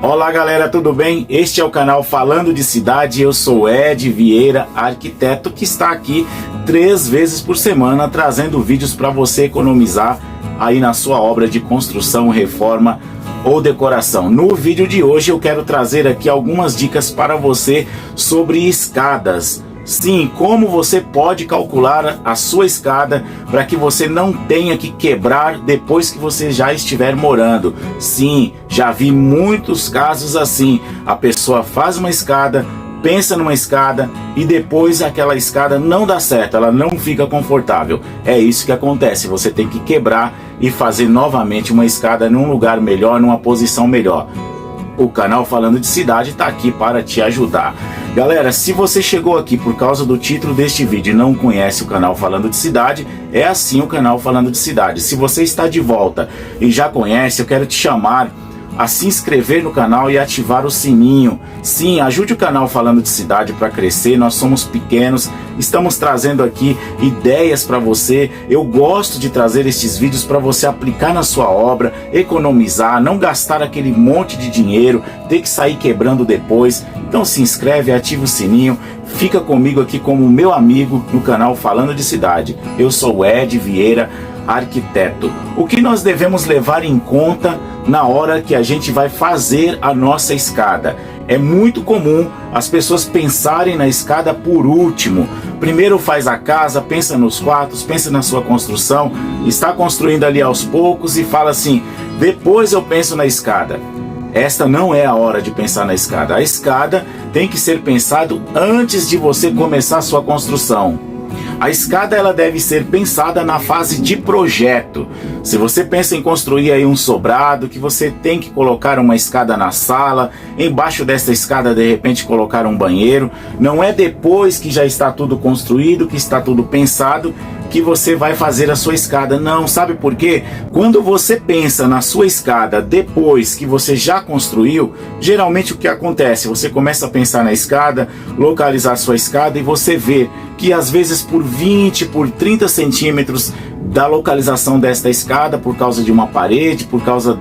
Olá galera, tudo bem? Este é o canal Falando de Cidade, eu sou Ed Vieira, arquiteto que está aqui 3 vezes por semana trazendo vídeos para você economizar aí na sua obra de construção, reforma ou decoração. No vídeo de hoje eu quero trazer aqui algumas dicas para você sobre escadas. Sim, como você pode calcular a sua escada para que você não tenha que quebrar depois que você já estiver morando. Sim, já vi muitos casos assim. A pessoa faz uma escada, pensa numa escada e depois aquela escada não dá certo, ela não fica confortável. É isso que acontece, você tem que quebrar e fazer novamente uma escada num lugar melhor, numa posição melhor. O canal Falando de Cidade está aqui para te ajudar. Galera, se você chegou aqui por causa do título deste vídeo e não conhece o canal Falando de Cidade, é assim o canal Falando de Cidade. Se você está de volta e já conhece, eu quero te chamar a se inscrever no canal e ativar o sininho. Sim, ajude o canal Falando de Cidade para crescer. Nós somos pequenos, estamos trazendo aqui ideias para você. Eu gosto de trazer estes vídeos para você aplicar na sua obra, economizar, não gastar aquele monte de dinheiro, ter que sair quebrando depois. Então se inscreve, ativa o sininho, fica comigo aqui como meu amigo no canal Falando de Cidade. Eu sou Ed Vieira, arquiteto. O que nós devemos levar em conta na hora que a gente vai fazer a nossa escada? É muito comum as pessoas pensarem na escada por último. Primeiro faz a casa, pensa nos quartos, pensa na sua construção, está construindo ali aos poucos e fala assim, depois eu penso na escada. Esta não é a hora de pensar na escada. A escada tem que ser pensado antes de você começar a sua construção. A escada ela deve ser pensada na fase de projeto. Se você pensa em construir aí um sobrado, que você tem que colocar uma escada na sala, embaixo desta escada de repente colocar um banheiro, não é depois que já está tudo construído, que está tudo pensado, que você vai fazer a sua escada. Não, sabe por quê? Quando você pensa na sua escada depois que você já construiu, geralmente o que acontece? Você começa a pensar na escada, localizar a sua escada e você vê que às vezes por 20, por 30 centímetros da localização desta escada, por causa de uma parede, por causa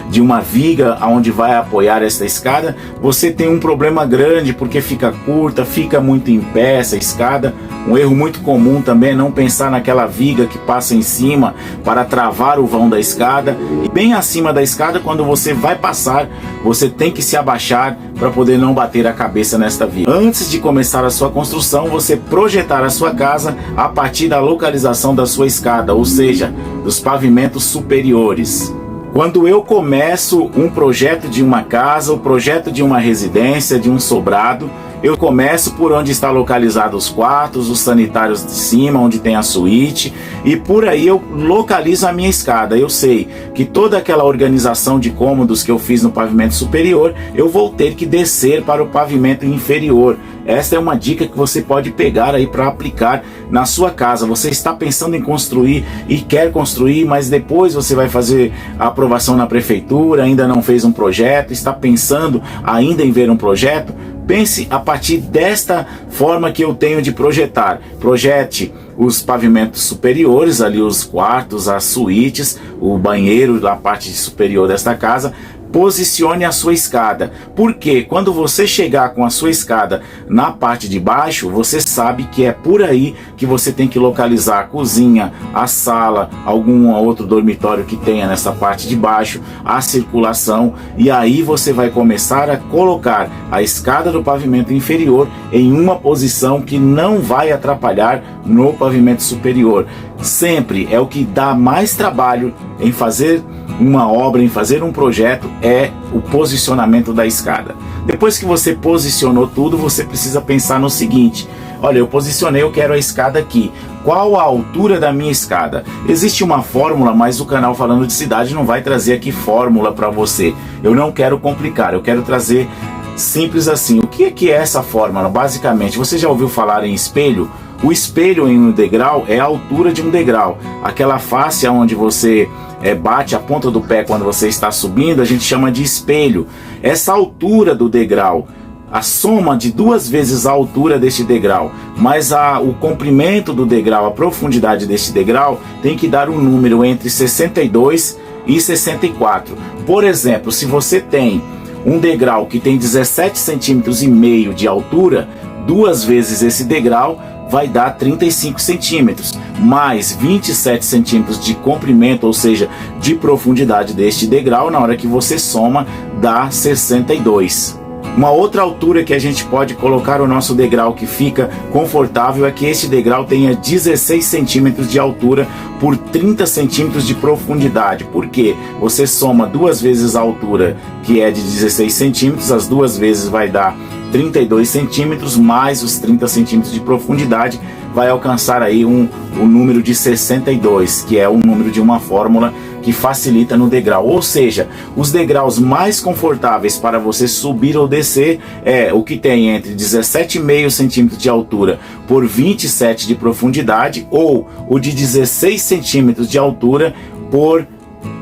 de uma viga onde vai apoiar esta escada, você tem um problema grande porque fica curta, fica muito em pé essa escada. Um erro muito comum também é não pensar naquela viga que passa em cima para travar o vão da escada. E bem acima da escada, quando você vai passar, você tem que se abaixar para poder não bater a cabeça nesta viga. Antes de começar a sua construção, você projetar a sua casa a partir da localização da sua escada, ou seja, dos pavimentos superiores. Quando eu começo um projeto de uma casa, o projeto de uma residência, de um sobrado, eu começo por onde está localizado os quartos, os sanitários de cima, onde tem a suíte, e por aí eu localizo a minha escada. Eu sei que toda aquela organização de cômodos que eu fiz no pavimento superior, eu vou ter que descer para o pavimento inferior. Esta é uma dica que você pode pegar aí para aplicar na sua casa. Você está pensando em construir e quer construir, mas depois você vai fazer a aprovação na prefeitura, ainda não fez um projeto, está pensando ainda em ver um projeto. Pense a partir desta forma que eu tenho de projetar. Projete os pavimentos superiores, ali os quartos, as suítes, o banheiro da parte superior desta casa. Posicione a sua escada, porque quando você chegar com a sua escada na parte de baixo, você sabe que é por aí que você tem que localizar a cozinha, a sala, algum outro dormitório que tenha nessa parte de baixo, a circulação, e aí você vai começar a colocar a escada do pavimento inferior em uma posição que não vai atrapalhar no pavimento superior. Sempre é o que dá mais trabalho em fazer uma obra, em fazer um projeto, é o posicionamento da escada. Depois que você posicionou tudo, você precisa pensar no seguinte: olha, eu posicionei, eu quero a escada aqui. Qual a altura da minha escada? Existe uma fórmula, mas o canal Falando de Cidade não vai trazer aqui fórmula para você. Eu não quero complicar, eu quero trazer simples assim. O que é essa fórmula? Basicamente, você já ouviu falar em espelho? O espelho em um degrau é a altura de um degrau. Aquela face onde você bate a ponta do pé quando você está subindo, a gente chama de espelho. Essa altura do degrau, a soma de 2 vezes a altura deste degrau, mais o comprimento do degrau, a profundidade deste degrau, tem que dar um número entre 62 e 64. Por exemplo, se você tem um degrau que tem 17 centímetros e meio de altura, 2 vezes esse degrau vai dar 35 centímetros, mais 27 centímetros de comprimento, ou seja, de profundidade deste degrau, na hora que você soma, dá 62. Uma outra altura que a gente pode colocar o nosso degrau que fica confortável é que este degrau tenha 16 centímetros de altura por 30 centímetros de profundidade. Por quê? Você soma 2 vezes a altura, que é de 16 centímetros, as 2 vezes vai dar 32 centímetros, mais os 30 centímetros de profundidade, vai alcançar aí o número de 62, que é o número de uma fórmula que facilita no degrau. Ou seja, os degraus mais confortáveis para você subir ou descer é o que tem entre 17,5 centímetros de altura por 27 de profundidade, ou o de 16 centímetros de altura por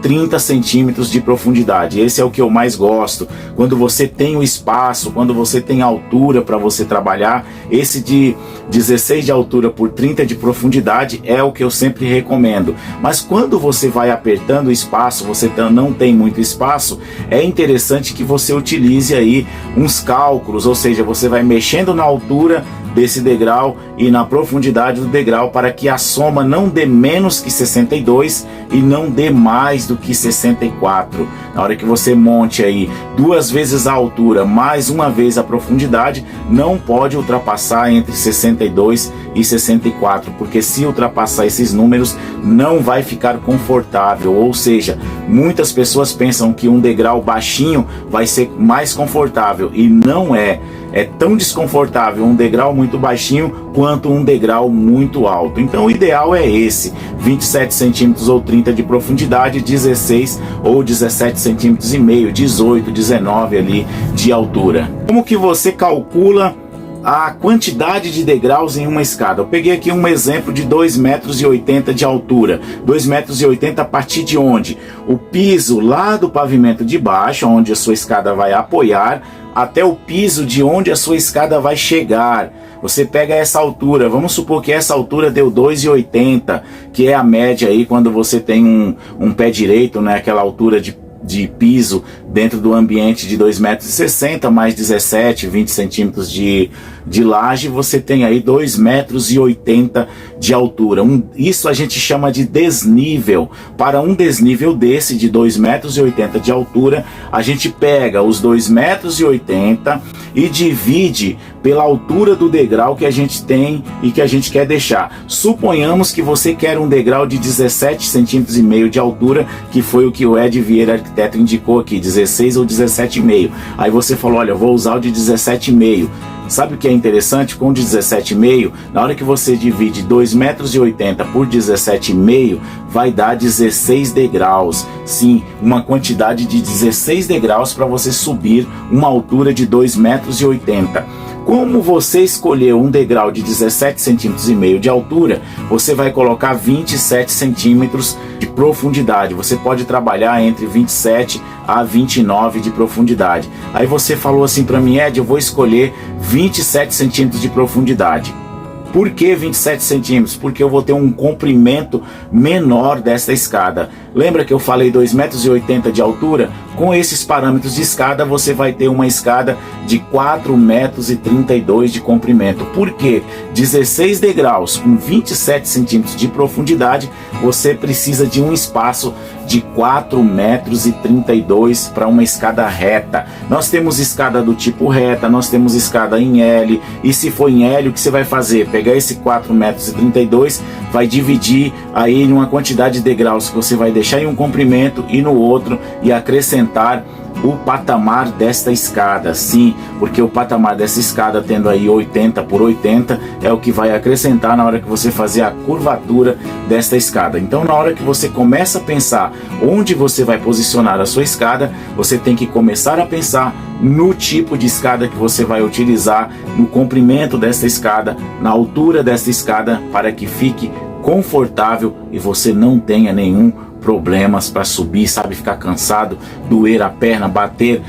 30 centímetros de profundidade. Esse é o que eu mais gosto. Quando você tem o espaço, quando você tem altura para você trabalhar, esse de 16 de altura por 30 de profundidade é o que eu sempre recomendo. Mas quando você vai apertando o espaço, você não tem muito espaço, é interessante que você utilize aí uns cálculos, ou seja, você vai mexendo na altura desse degrau e na profundidade do degrau para que a soma não dê menos que 62 e não dê mais do que 64. Na hora que você monte aí 2 vezes a altura mais 1 vez a profundidade, não pode ultrapassar entre 62 e 64, porque se ultrapassar esses números não vai ficar confortável. Ou seja, muitas pessoas pensam que um degrau baixinho vai ser mais confortável e não é. É tão desconfortável um degrau muito baixinho quanto um degrau muito alto. Então o ideal é esse, 27 centímetros ou 30 de profundidade, 16 ou 17 centímetros e meio, 18, 19 ali de altura. Como que você calcula a quantidade de degraus em uma escada? Eu peguei aqui um exemplo de 2,80 metros de altura. 2,80 metros a partir de onde? O piso lá do pavimento de baixo, onde a sua escada vai apoiar, até o piso de onde a sua escada vai chegar. Você pega essa altura, vamos supor que essa altura deu 2,80, que é a média aí quando você tem um pé direito, né? Aquela altura de piso dentro do ambiente de 2,60 metros, mais 17, 20 centímetros de laje, você tem aí 2,80 metros de altura. Isso a gente chama de desnível. Para um desnível desse de 2,80 metros de altura, a gente pega os 2,80 metros e divide pela altura do degrau que a gente tem e que a gente quer deixar. Suponhamos que você quer um degrau de 17 centímetros e meio de altura, que foi o que o Ed Vieira Arquiteto indicou aqui, 16 ou 17,5. Aí você falou, olha, eu vou usar o de 17,5. Sabe o que é interessante? Com 17,5, na hora que você divide 2,80 metros por 17,5, vai dar 16 degraus. Sim, uma quantidade de 16 degraus para você subir uma altura de 2,80 metros. Como você escolheu um degrau de 17 centímetros e meio de altura, você vai colocar 27 centímetros de profundidade. Você pode trabalhar entre 27 a 29 de profundidade. Aí você falou assim para mim, Ed, eu vou escolher 27 centímetros de profundidade. Por que 27 centímetros? Porque eu vou ter um comprimento menor desta escada. Lembra que eu falei 2,80 metros de altura? Com esses parâmetros de escada, você vai ter uma escada de 4,32 metros de comprimento. Por quê? 16 degraus com 27 centímetros de profundidade, você precisa de um espaço de 4,32 metros para uma escada reta. Nós temos escada do tipo reta, nós temos escada em L, e se for em L, o que você vai fazer? Pegar esse 4,32 metros, vai dividir aí em uma quantidade de degraus que você vai deixar em um comprimento e no outro, e acrescentar o patamar desta escada. Sim, porque o patamar dessa escada, tendo aí 80 por 80, é o que vai acrescentar na hora que você fazer a curvatura desta escada. Então, na hora que você começa a pensar onde você vai posicionar a sua escada, você tem que começar a pensar no tipo de escada que você vai utilizar, no comprimento desta escada, na altura desta escada, para que fique confortável e você não tenha nenhum problemas para subir, sabe, ficar cansado, doer a perna, bater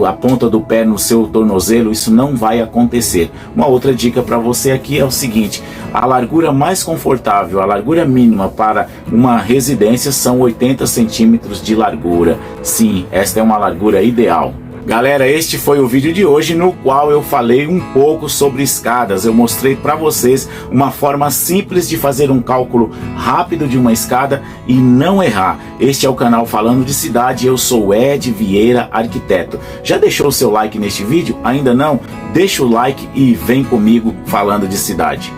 a ponta do pé no seu tornozelo. Isso não vai acontecer. Uma outra dica para você aqui é o seguinte: a largura mais confortável, a largura mínima para uma residência são 80 centímetros de largura. Sim, esta é uma largura ideal. Galera, este foi o vídeo de hoje no qual eu falei um pouco sobre escadas. Eu mostrei para vocês uma forma simples de fazer um cálculo rápido de uma escada e não errar. Este é o canal Falando de Cidade, eu sou Ed Vieira, arquiteto. Já deixou o seu like neste vídeo? Ainda não? Deixa o like e vem comigo falando de cidade.